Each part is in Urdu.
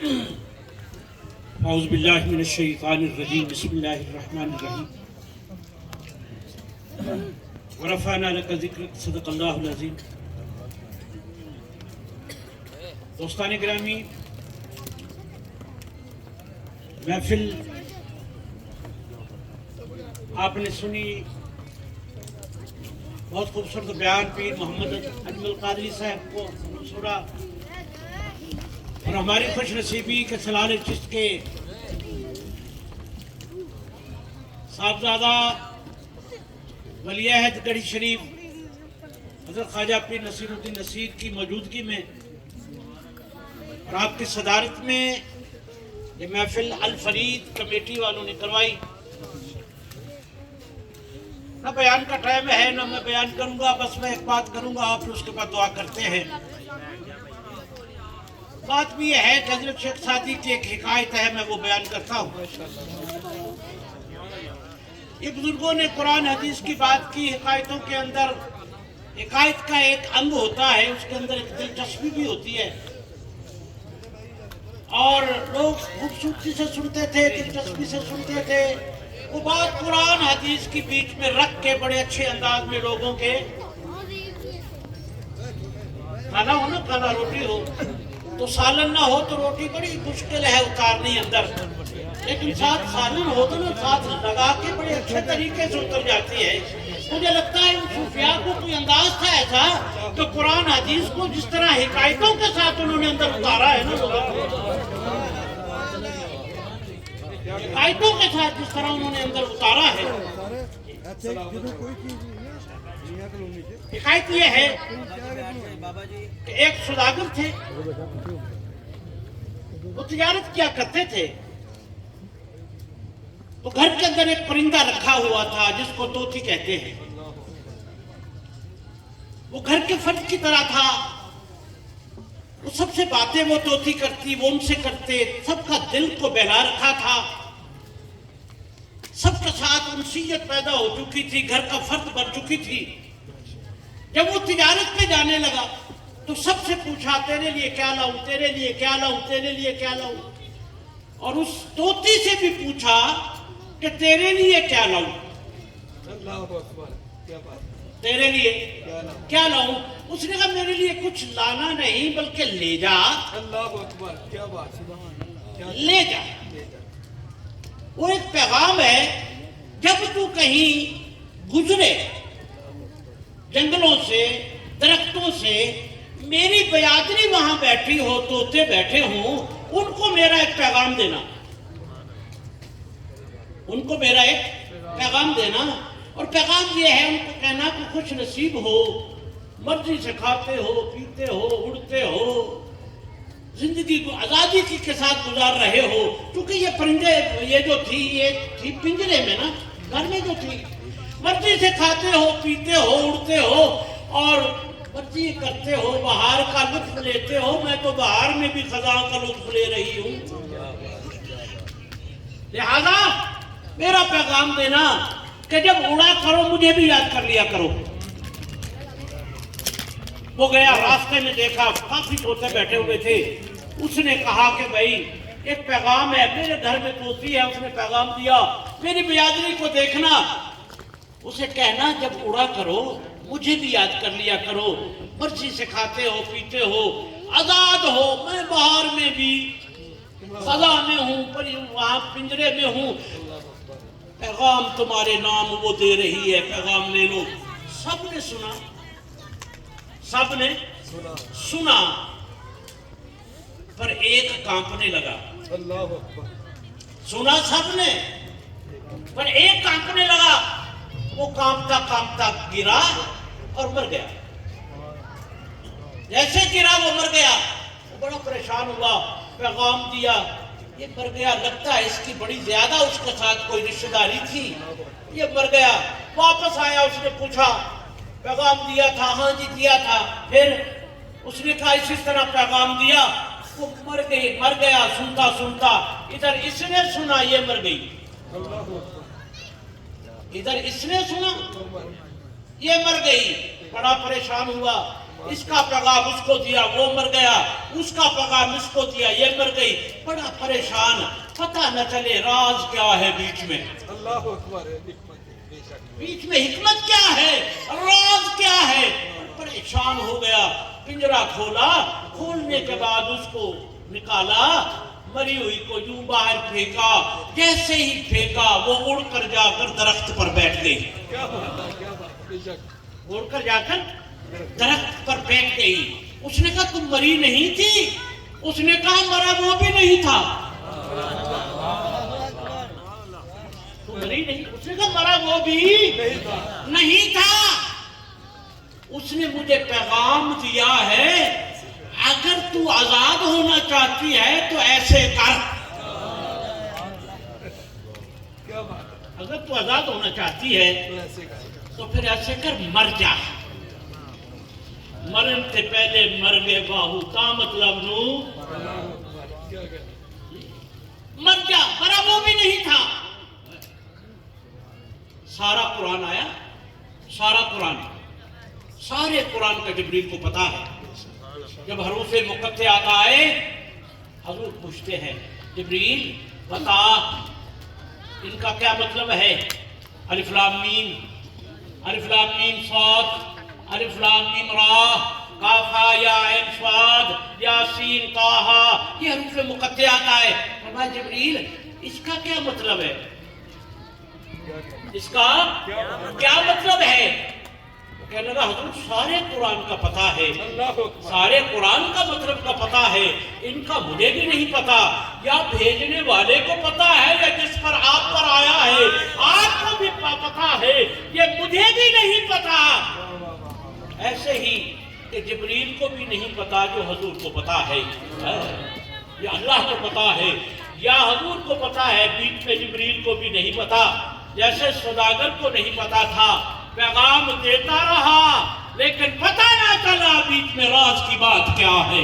اعوذ باللہ من الشیطان الرجیم بسم اللہ الرحمن الرحیم ورفعنا لک ذکرک صدق اللہ العظیم۔ دوستان گرامی، محفل آپ نے سنی، بہت خوبصورت بیان پیر محمد اجمل قادری صاحب کو سنا، اور ہماری خوش نصیبی کے سلال چشت کے صاحبزادہ ولی عہد گڑھی شریف حضرت خواجہ پیر نصیر الدین نصیر کی موجودگی میں اور آپ کی صدارت میں یہ محفل الفرید کمیٹی والوں نے کروائی۔ نہ بیان کا ٹائم ہے نہ میں بیان کروں گا، بس میں ایک بات کروں گا، آپ اس کے بعد دعا کرتے ہیں۔ بات بھی یہ ہے کہ حضرت شیخ سعدی کی ایک حکایت ہے، میں وہ بیان کرتا ہوں۔ یہ بزرگوں نے قرآن حدیث کی بات کی، حکایتوں کے اندر حکایت کا ایک انگ ہوتا ہے، اس کے اندر ایک دلچسپی بھی ہوتی ہے، اور لوگ خوبصورتی سے سنتے تھے، دلچسپی سے سنتے تھے۔ وہ بات قرآن حدیث کی بیچ میں رکھ کے بڑے اچھے انداز میں لوگوں کے کھانا ہو نا، کھانا روٹی ہو تو سالن نہ ہو تو روٹی بڑی مشکل ہے اتارنی اندر، لیکن ساتھ سالن ہو تو نا ساتھ لگا کے بڑے اچھے طریقے سے اتر جاتی ہے۔ مجھے لگتا ہے ان صوفیاء کو کوئی انداز تھا ایسا کہ قرآن حدیث کو جس طرح حکایتوں کے ساتھ انہوں نے اندر اتارا ہے نا، حکایتوں کے ساتھ جس طرح انہوں نے اندر اتارا ہے۔ حکایت یہ ہے کہ ایک سوداگر تھے، وہ تجارت کیا کرتے تھے، تو گھر کے اندر ایک پرندہ رکھا ہوا تھا جس کو طوطی کہتے ہیں۔ وہ گھر کے فرد کی طرح تھا، وہ سب سے باتیں وہ طوطی کرتی، وہ ان سے کرتے، سب کا دل کو بہلا رکھا تھا، سب کے ساتھ انسیت پیدا ہو چکی تھی، گھر کا فرد بن چکی تھی۔ جب وہ تجارت میں جانے لگا تو سب سے پوچھا، تیرے لیے کیا لاؤں، تیرے لیے کیا لاؤں، تیرے لیے کیا لاؤں، اور اس طوطی سے بھی پوچھا کہ تیرے لیے کیا لاؤں، تیرے لیے کیا لاؤں۔ اس نے کہا میرے لیے کچھ لانا نہیں بلکہ لے جا، لے جا۔ وہ ایک پیغام ہے، جب تو کہیں گزرے جنگلوں سے، درختوں سے، میری بیادری وہاں بیٹھی ہو، طوطے بیٹھے ہوں، ان کو میرا ایک پیغام دینا، ان کو میرا ایک پیغام دینا۔ اور پیغام یہ ہے ان کو کہنا کہ خوش نصیب ہو، مرضی سے کھاتے ہو، پیتے ہو، اڑتے ہو، زندگی کو آزادی کے ساتھ گزار رہے ہو، کیونکہ یہ پرندے یہ جو تھی یہ تھی پنجرے میں نا، گھر میں جو تھی، مرضی سے کھاتے ہو، پیتے ہو، اڑتے ہو، اور مرضی کرتے ہو، بہار کا لطف لیتے ہو۔ میں تو بہار میں بھی خزاں کا لطف لے رہی ہوں، لہذا میرا پیغام دینا کہ جب اڑا کرو مجھے بھی یاد کر لیا کرو۔ وہ گیا، راستے میں دیکھا کافی طوطے بیٹھے ہوئے تھے، اس نے کہا کہ بھائی ایک پیغام ہے، میرے گھر میں طوطی ہے، اس نے پیغام دیا، میری بیادری کو دیکھنا، اسے کہنا جب اڑا کرو مجھے بھی یاد کر لیا کرو، مرضی سے کھاتے ہو، پیتے ہو، آزاد ہو، میں بہار میں بھی خزاں میں ہوں، وہاں پنجرے میں ہوں، پیغام تمہارے نام وہ دے رہی ہے، پیغام لے لو۔ سب نے سنا، سب نے سنا، پر ایک کانپنے لگا۔ سنا سب نے، پر ایک کانپنے لگا، وہ کانپتا کانپتا گرا اور مر گیا۔ جیسے گرا وہ مر گیا، وہ بڑا پریشان ہوا، پیغام دیا، یہ مر گیا، لگتا ہے اس کی بڑی زیادہ اس کے ساتھ کوئی رشتہ داری تھی، یہ مر گیا۔ واپس آیا، اس نے پوچھا پیغام دیا تھا؟ ہاں جی دیا تھا۔ پھر اس نے کہا اسی طرح پیغام دیا، وہ مر گیا سنتا سنتا۔ ادھر اس نے سنا یہ مر گئی، ادھر اس نے سنا یہ مر گئی، بڑا پریشان ہوا، اس کا پیغام اس کو دیا وہ مر گیا، اس کا پیغام اس کو دیا یہ مر گئی، بڑا پریشان، پتہ نہ چلے راز کیا ہے بیچ میں، اللہ اکبر ہے، بیچ میں حکمت کیا ہے، راز کیا ہے، پریشان ہو گیا، پنجرہ کھولا، کھولنے کے بعد اس کو نکالا، مری ہوئی کو یوں باہر پھینکا، جیسے ہی پھینکا وہ اڑ کر جا کر درخت پر بیٹھ گئی، کیا بات ہے، کیا بات ہے، بے شک اڑ کر جا کر درخت پر بیٹھ گئی۔ اس نے کہا تم مری نہیں تھی؟ اس نے کہا مرا وہ بھی نہیں تھا، تم مری نہیں، اس نے کہا مرا وہ بھی نہیں تھا، اس نے مجھے پیغام دیا ہے اگر تو آزاد ہونا چاہتی ہے تو ایسے کر، کیا بات ہے، اگر تو آزاد ہونا چاہتی ہے تو ایسے کہا، تو پھر ایسے کر مر جا، مرن سے پہلے مر گئے باہو کا مطلب نو کیا کہہ مر جا، مرا وہ بھی نہیں تھا۔ سارا قرآن آیا، سارا قرآن، سارے قرآن کا جبریل کو پتا ہے، جب حروف مقطعات آئے حضور پوچھتے ہیں جبریل بتا ان کا کیا مطلب ہے، الف لام میم، الف لام میم صاد، الف لام میم را، کاف ہا یا عین صاد، یاسین طٰہٰ، یہ حروف مقطعات آئے، فرمایا جبریل اس کا کیا مطلب ہے، اس کا کیا مطلب ہے؟ کہنے لگا حضور سارے قرآن کا پتہ ہے، اللہ اکبر، سارے قرآن کا مطلب کا پتہ ہے، ان کا مجھے بھی نہیں پتا، یا بھیجنے والے کو پتا ہے یا جس پر آپ پر آیا ہے آپ کو بھی پتا ہے، یہ مجھے بھی نہیں پتا، ایسے ہی کہ جبریل کو بھی نہیں پتا جو حضور کو پتا ہے، یا اللہ کو پتا ہے یا حضور کو پتا ہے، بیچ میں جبریل کو بھی نہیں پتا، جیسے سوداگر کو نہیں پتا تھا، پیغام دیتا رہا لیکن پتہ نہ چلا بیچ میں راز کی بات کیا ہے۔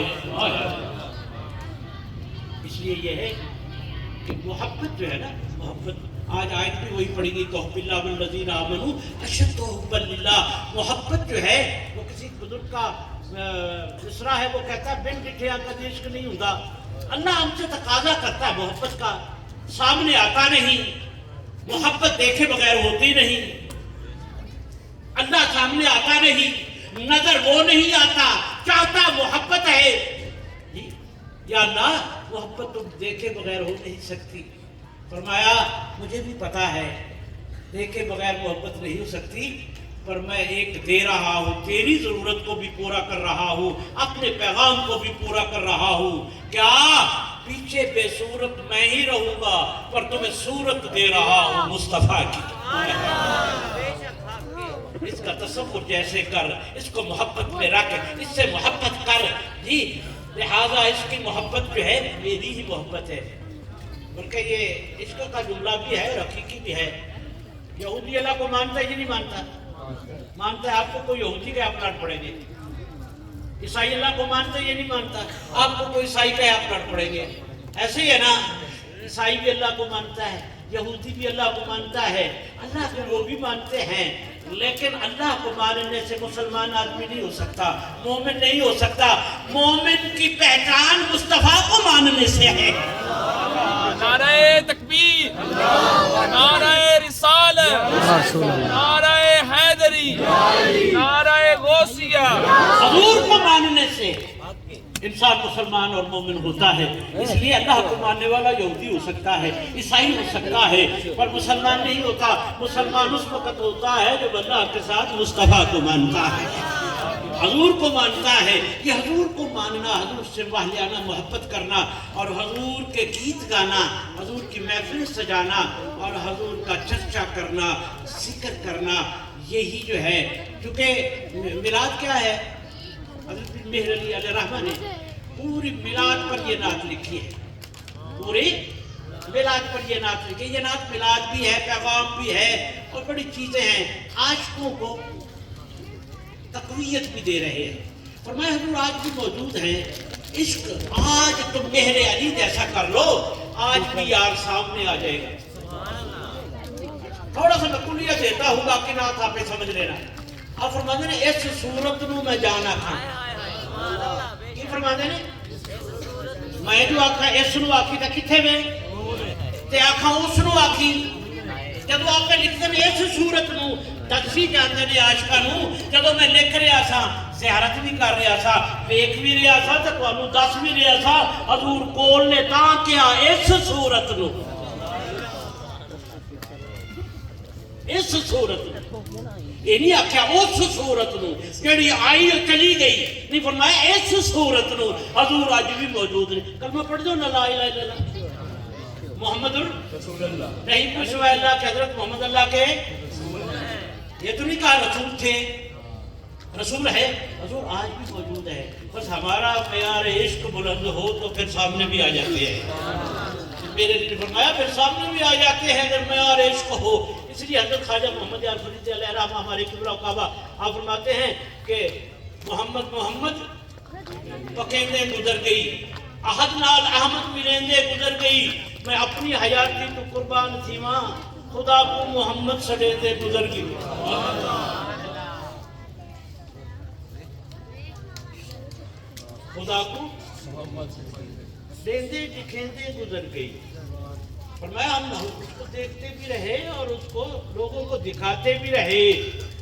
اس لیے یہ ہے کہ محبت جو ہے نا، محبت آج آیت بھی وہی پڑھی گئی، تحب اللہ والذین آمنوا اشد حبا للہ، محبت جو ہے وہ کسی بزرگ کا مصرع ہے، وہ کہتا ہے بن ڈٹھے کا عشق نہیں ہوتا، اللہ ہم سے تقاضا کرتا ہے محبت کا، سامنے آتا نہیں، محبت دیکھے بغیر ہوتی نہیں، اللہ سامنے آتا نہیں، نظر وہ نہیں آتا، چاہتا محبت ہے، یا اللہ محبت تم دیکھے بغیر ہو نہیں سکتی، فرمایا مجھے بھی پتا ہے دیکھے بغیر محبت نہیں ہو سکتی، پر میں ایک دے رہا ہوں، تیری ضرورت کو بھی پورا کر رہا ہوں، اپنے پیغام کو بھی پورا کر رہا ہوں، کیا پیچھے بے صورت میں ہی رہوں گا پر تمہیں صورت دے رہا ہوں مصطفیٰ کی، اس کا تصور جیسے کر، اس کو محبت میں رکھ، اس سے محبت کر، جی لہذا اس کی محبت جو ہے میری ہی محبت ہے، بلکہ یہ عشق کا جملہ بھی ہے اور حقیقی بھی ہے، یہودی اللہ کو مانتا ہے یہ نہیں مانتا، مانتا ہے آپ کو کوئی یہودی کے آپ لڑ پڑیں گے، عیسائی اللہ کو مانتا ہے یہ نہیں مانتا، آپ کو کوئی عیسائی کا آپ لڑ پڑیں گے، ایسے ہی ہے نا، عیسائی بھی اللہ کو مانتا ہے، یہودی بھی اللہ کو مانتا ہے، اللہ کو وہ بھی مانتے ہیں، لیکن اللہ کو ماننے سے مسلمان آدمی نہیں ہو سکتا، مومن نہیں ہو سکتا، مومن کی پہچان مصطفیٰ کو ماننے سے ہے۔ نعرہ تکبیر، نعرہ رسالت، نعرہ حیدری، نعرہ غوثیہ، حضور کو ماننے سے انسان مسلمان اور مومن ہوتا ہے، اس لیے اللہ کو ماننے والا یہودی ہو سکتا ہے، عیسائی ہو سکتا ہے، پر مسلمان نہیں ہوتا، مسلمان اس وقت ہوتا ہے جب اللہ کے ساتھ مصطفیٰ کو مانتا ہے، حضور کو مانتا ہے، یہ حضور کو ماننا، حضور سے واہیانہ محبت کرنا اور حضور کے گیت گانا، حضور کی محفل سجانا اور حضور کا چرچا کرنا، ذکر کرنا، یہی جو ہے، کیونکہ میلاد کیا ہے؟ حضرت مہر علی علیہ رحمہ نے پوری میلاد پر یہ نعت لکھی ہے، پوری میلاد پر یہ نعت لکھی ہے، یہ نعت میلاد بھی ہے، پیغام بھی ہے اور بڑی چیزیں ہیں، عاشقوں کو تقویت بھی دے رہے ہیں، فرمایا حضور آج بھی موجود ہیں، عشق آج تم مہر علی جیسا کر لو، آج بھی یار سامنے آ جائے گا، تھوڑا سا میں کلیہ دیتا ہوں باقی نعت آپ سمجھ لینا، آپ فرماتے ہیں اس صورت نو میں جانا کھا کی فرماتے ہیں میں جو آکھا اس نو آکھی تا کتھے میں تے آکھا اس نو آکھی جدو آپ لکھتے ہیں اس صورت نو تقسی جانتے ہیں عاشقہ نو جدو میں لکھ رہا سا زیارت بھی کر رہا سا دیکھ بھی رہا سا تو انو دس بھی رہا سا حضور کول نے تاں کیا اس صورت نو اس صورت نو یہ نہیں آکھیا اس صورت نو جڑی آئی اور چلی گئی نہیں فرمایا اس صورت نو حضور آج بھی موجود نہیں کلمہ پڑھ دو لا الہ الا اللہ محمد رسول اللہ نہیں پوچھوا اللہ کہ حضرت محمد اللہ کے یہ تو نہیں کہا رسول تھے رسول ہے حضور آج بھی موجود ہے بس ہمارا معیار عشق بلند ہو تو پھر سامنے بھی آ جاتے ہیں میرے لیے فرمایا پھر سامنے بھی آ جاتے ہیں اگر معیار عشق ہو اس لیے حضرت خواجہ محمد یار فرید علیہ الرحمہ ہمارے کبرا کعبہ آپ فرماتے ہیں کہ محمد پکیندے گزر گئی احد نال احمد ملیندے گزر گئی میں اپنی حیاتی تو قربان تھی ماں خدا کو محمد سڑیندے گزر گئی خدا کو دیندے دکھیندے گزر گئی فرمایا ہم اس کو دیکھتے بھی رہے اور اس کو لوگوں کو دکھاتے بھی رہے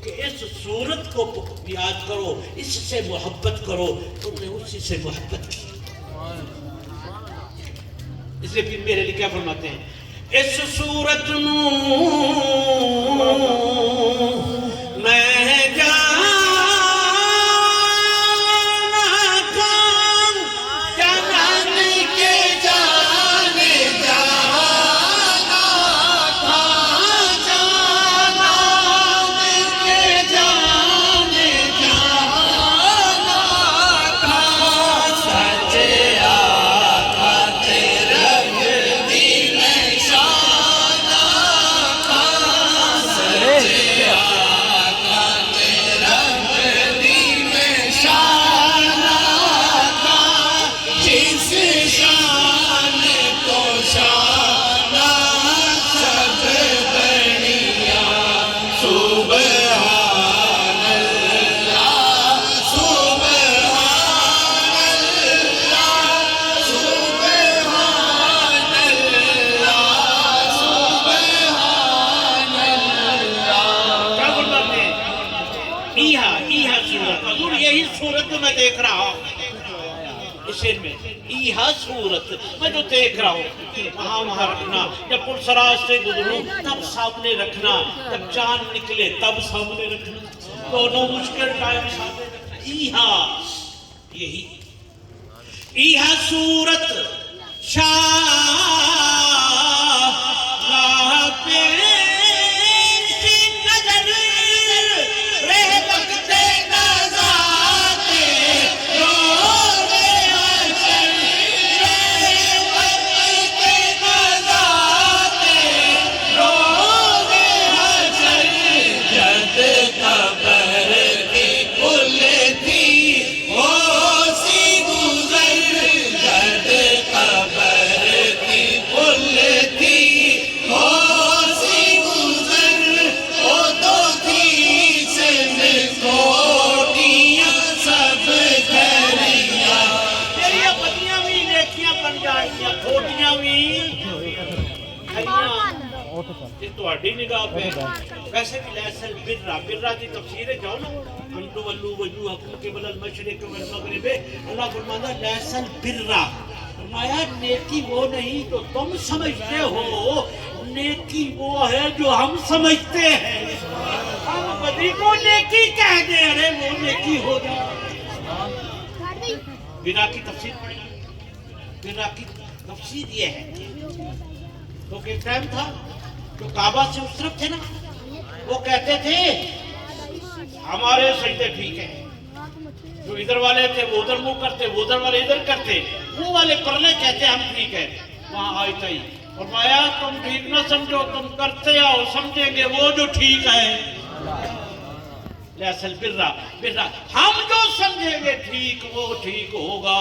کہ اس صورت کو یاد کرو اس سے محبت کرو تم نے اسی سے محبت کی اس لیے پھر میرے لیے کیا فرماتے ہیں اس صورت نو میں جانا کام جنان کے جانے جانا جانا کے جانے جانا سچے میں دیکھ رہا ہوں اس میں ایہا صورت میں جو دیکھ رہا ہوں وہاں رکھنا جب پل سراج سے گزروں تب سامنے رکھنا جب چاند نکلے تب سامنے رکھنا دونوں مشکل ٹائم سامنے رکھنا ایہا یہی ایہا صورت شاہ تواڈی نگاہ پہ ویسے بھی لیسل برا کی تفسیر ہے جاؤ نا انتو ولو وجوہکم قبل المشرق والمغرب اللہ فرماتا لیسل برا فرمایا نیکی وہ نہیں جو تم سمجھتے ہو نیکی وہ ہے جو ہم سمجھتے ہیں ہم بدی کو نیکی کہہ دے رہے وہ نیکی ہو جائے برا کی تفسیر پڑھی برا کی تفسیر یہ ہے تو ایک ٹائم تھا جو کعبہ سے اس طرف تھے نا وہ کہتے تھے ہمارے سجدے ٹھیک ہیں جو ادھر والے تھے وہ ادھر منہ کرتے وہ ادھر والے ادھر کرتے وہ والے پرلے کہتے ہم ٹھیک ہیں وہاں آئی تھی فرمایا تم ٹھیک نہ سمجھو تم کرتے آؤ سمجھیں گے وہ جو ٹھیک ہے لیسل برا ہم جو سمجھیں گے ٹھیک وہ ٹھیک ہوگا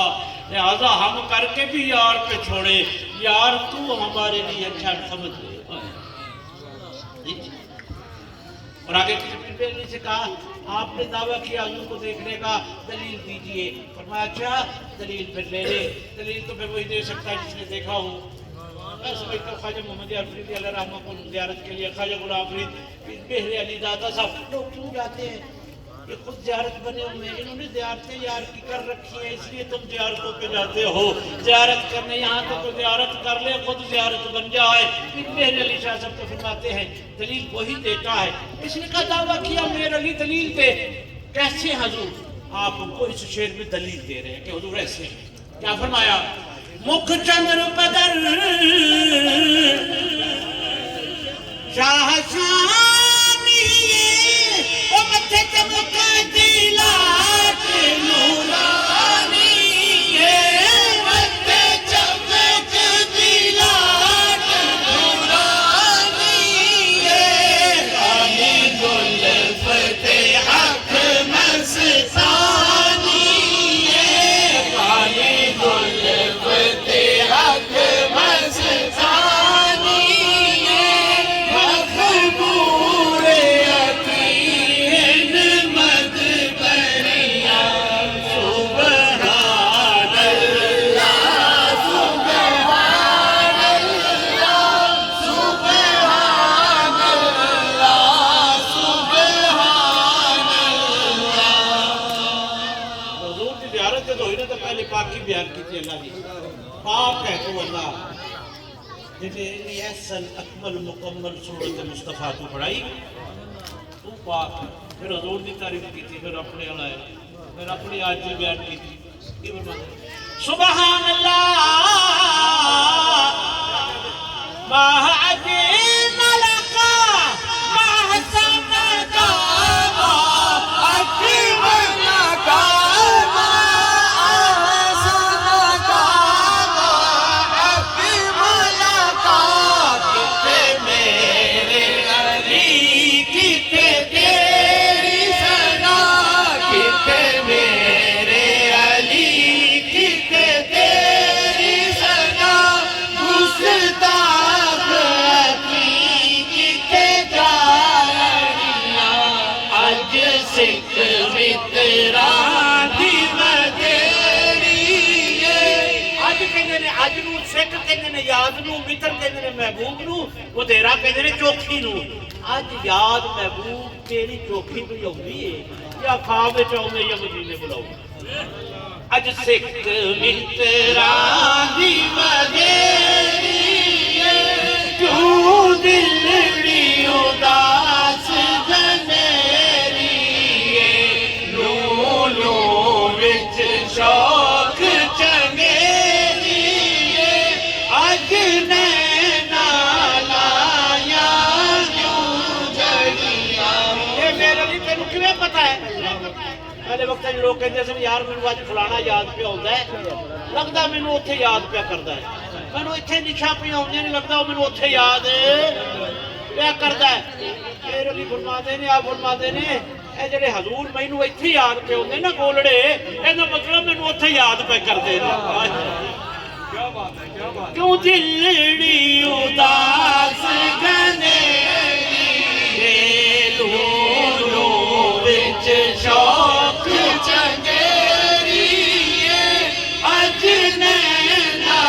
لہذا ہم کر کے بھی یار پہ چھوڑے یار تو ہمارے لیے اچھا سمجھ لے اور آگے سے کہا آپ نے دعویٰ کیا حضور کو دیکھنے کا، دلیل دیجئے۔ فرمایا اچھا دلیل پھر لے لے، دلیل تو پھر وہی دے سکتا ہے جس نے دیکھا ہو۔ میں سمجھتا ہوں خواجہ محمد عفریدی علیہ رحمہ کو زیارت کے لیے خواجہ غلام فرید بہر علی دادا صاحب لوگ کیوں جاتے ہیں؟ یہ خود زیارت بنے ہوئے ہیں، انہوں نے زیارتیں یار کی کر رکھی ہیں، اس لیے تم زیارتوں پہ جاتے ہو۔ زیارت کرنے یہاں تو زیارت کر لے، خود زیارت بن جائے۔ بہر علی شاہ صاحب تو فرماتے ہیں دلیل وہی دیتا ہے۔ اس نے کہا دعویٰ کیا میر علی دلیل دے، کیسے حضور؟ آپ ان کو اس شعر میں دلیل دے رہے ہیں کہ حضور ایسے ہیں۔ کیا فرمایا؟ مکھ چندر بدر شاہ شانی او متھے چمک دلاٹ نورانی متھے چمک دلاٹ نورانی رانی گل فتح حق مستانی رانی گل فتح حق مستانی مخبور یقین مدبریہ سبحان اللہ سبحان اللہ سبحان اللہ سبحان اللہ۔ حضور کی زیارت جو ہوئی نا تو پہلے پاکی بیان کی تھی اللہ کی، پاک ہے تو اللہ جنہیں احسن اکمل مکمل صورت مصطفیٰ تو پڑھائی تو پاک۔ پھر حضور کی تعریف کی تھی، پھر اپنے علائے، پھر اپنی آج بیان کی تھی۔ سبحان اللہ ما عظیم لکا ما حسن لکا ما عظیم لکا ما حسن لکا ما عظیم لکا۔ کتے میرے علی کتے تیری ثنا، کتے میرے علی کتے تیری ثنا، گستاخ اپنی کتے جارنیاں، اج سکھ متران دی مدیری۔ اج کہندے نے اج نو سکھ کہندے نے یاد نو، متر کہندے نے محبوب نو، ودیرا کہندے نے چوکھی نو۔ اج یاد محبوب تیری چوکھی تو ہوندی ہے یا خواب وچ آؤندے یا مدینے بلاؤ۔ اج سکھ متران دی مدیری کیوں دلڑی اداس جنیری، لو لو وچ شوق چنگیری، اج نینا لایا کیوں جڑیاں۔ اے میرے لیے تینوں کیویں پتہ ہے؟ پہلے وقت لوگ کہتے ہیں یار مینوں اج فلانا یاد پہ آਉਂਦਾ ہے، لگتا مینوں اوتھے یاد پہ کردا ہے، مینوں ایتھے نشاں پہ آਉਂਦੀਆਂ نہیں، لگتا وہ مینوں اوتھے یاد پہ کردا ہے۔ پھر علی فرماتے نے، آپ فرماتے نے اے جڑے حضور مینوں ایتھے یاد پہ آਉਂਦੇ نا گولڑے، ਇਹਦਾ مطلب مینوں اوتھے یاد پہ کردے نے۔ کیا بات ہے، کیا بات ہے۔ کیوں دلڑی اداس گنیری، لو لو وچ شوق چنگیری، اج نینا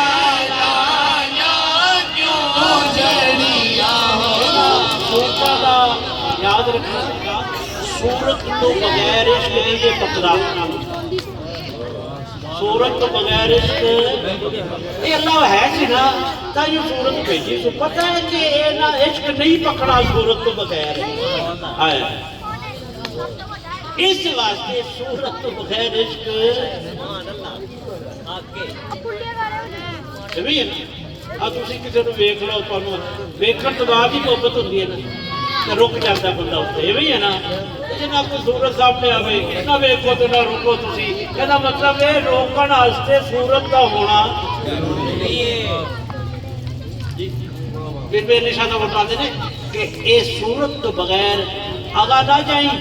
لایا کیوں جڑیاں۔ صورت دا یاد رکھنا، صورت تو بغیر عشق نہیں یہ پکڑا، صورت تو بغیر عشق یہ اللہ ہے سی نا تا یہ صورت بھیجی، سو پتہ ہے کہ یہ نہ عشق نہیں پکڑا صورت تو بغیر ہے، اس واسطے صورت تو بغیر عشق بھی ہے نا۔ اب تسی کسی کو ویکھ لو، تانوں ویکھن تو بعد ہی محبت ہوندی ہے نا، رک جاتا بندہ اتنے، یہ بھی ہے نا۔ جنہیں کوئی صورت سامنے آئے نہ ویکھو تو نہ رکو تسی، یہ مطلب ہے روکن واسطے صورت کا ہونا ضروری ہے۔ پھر میرے نشانہ بتاتے ہیں کہ اے صورت تو بغیر آگاہ نہ جائیں۔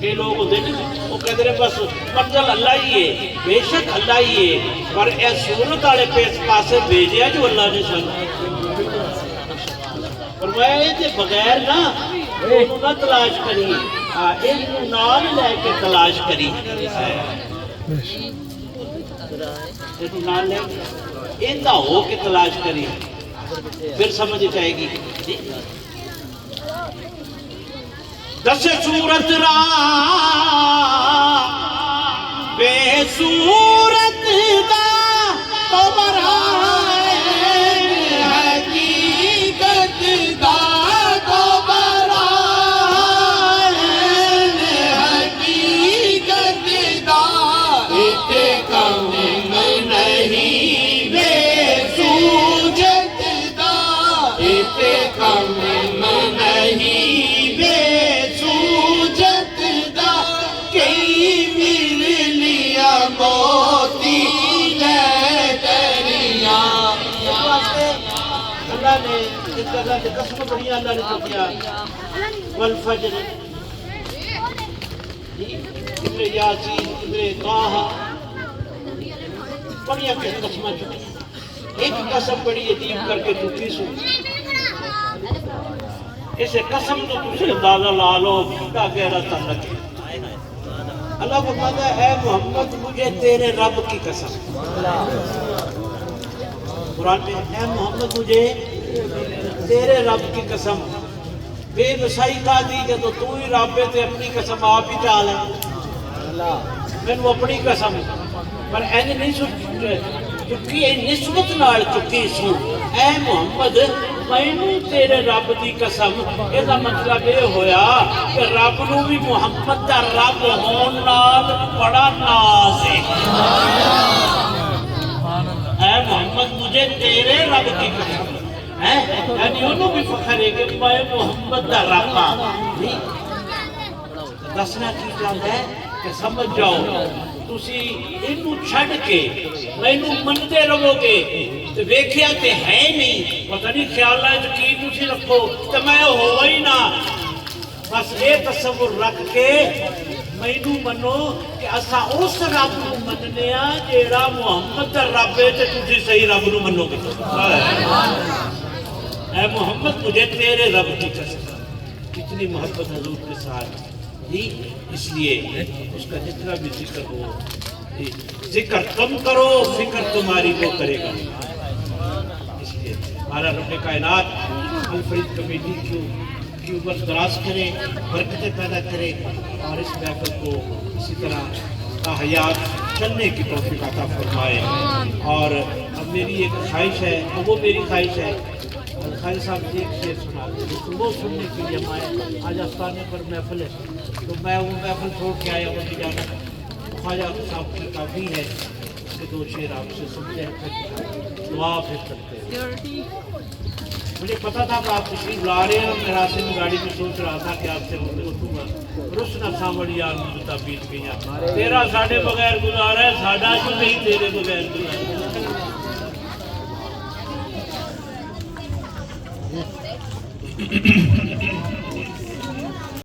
یہ لوگ ہوتے ہیں وہ کہتے ہیں بس منزل اللہ ہی ہے، بے شک اللہ ہی ہے، پر اے صورت والے پاسے بھیجیا جو اللہ نے سن فرمایا یہ بغیر نہ تلاش کریے۔ ਇਹਨੂੰ ਨਾਲ ਲੈ ਕੇ ਤਲਾਸ਼ ਕਰੀ ਇਹਨੂੰ ਨਾਲ ਲੈ ਇਹਦਾ ਹੋ ਕੇ ਤਲਾਸ਼ ਕਰੀ ਫਿਰ ਸਮਝ ਆਏਗੀ دس صورت را بے صورت دا تو برائے حقیقت دا تو برائے حقیقت دا اتنے کم نہیں بے سوجت دا اتنے کم نہیں اللہ نے اس جگہ سے قسم بڑی اللہ نے چکیا والفجر ابن یاسین ابن طہ بڑی قسم چکی ایک قسم بڑی عجیب کر کے چکی سو اسے قسم تو تجھے اندازہ لا لو کتنا گہرا تعلق ہے اللہ فرماتا ہے اے محمد مجھے تیرے رب کی قسم قرآن میں اے محمد مجھے تیرے رب کی قسم بے وسائی کا دی جدو تو ہی رب ہے تے اپنی قسم آپ ہی چال ہے میں نے اپنی قسم پر اینے نہیں چکی ہے نسبت نال چکی سو اے محمد میں تیرے رب دی قسم یہ مطلب یہ ہویا کہ رب نو بھی محمد دا رب ہون نال بڑا ناز ہے اے محمد مجھے تیرے رب کی قسم یعنی انہوں بھی فخر ہے کہ میں محمد دا رب ہاں دسنا کی چاہتا ہے کہ سمجھ جاؤ تسی انہوں چھڑ کے میں انہوں منتے رہو گے تو ویکھیا تے ہے نہیں پتہ نہیں خیال ہے یقین تسی رکھو تو میں ہوا ہی نہ بس یہ تصور رکھ کے میں انہوں منو کہ اسا اس رب نو مننے ہاں جیڑا محمد دا رب ہے تے تسی صحیح رب نو منو گے اے محمد مجھے تیرے رب کی قسم کتنی محبت حضور کے ساتھ جی اس لیے اس کا جتنا بھی ذکر ہو ذکر تم کرو فکر تمہاری وہ کرے گا اس لیے ہمارا رب کائنات الفرید کمیٹی کی عمر دراز کرے برکتیں پیدا کرے اور اس محفل کو اسی طرح حیات چلنے کی توفیق عطا فرمائے اور اب میری ایک خواہش ہے اور وہ میری خواہش ہے خواجہ صاحب ایک شعر سنا دیں وہ سننے کے لیے ہم آئے آج آستانے پر محفل ہے تو میں وہ محفل چھوڑ کے آیا وہ بھی جانا خواجہ صاحب کی کافی ہے کہ دو شعر آپ سے سنتے ہیں پھر دعا پھر کرتے ہیں مجھے پتا تھا کہ آپ تشریف لا رہے ہیں اور میں راستے میں گاڑی میں سوچ رہا تھا کہ آپ سے اٹھوں گا رسنا سامڑی یار مجھے تعبیر کیا تیرا ساڑھے بغیر گزارا ہے ساڑھا جو نہیں تیرے بغیر گزارا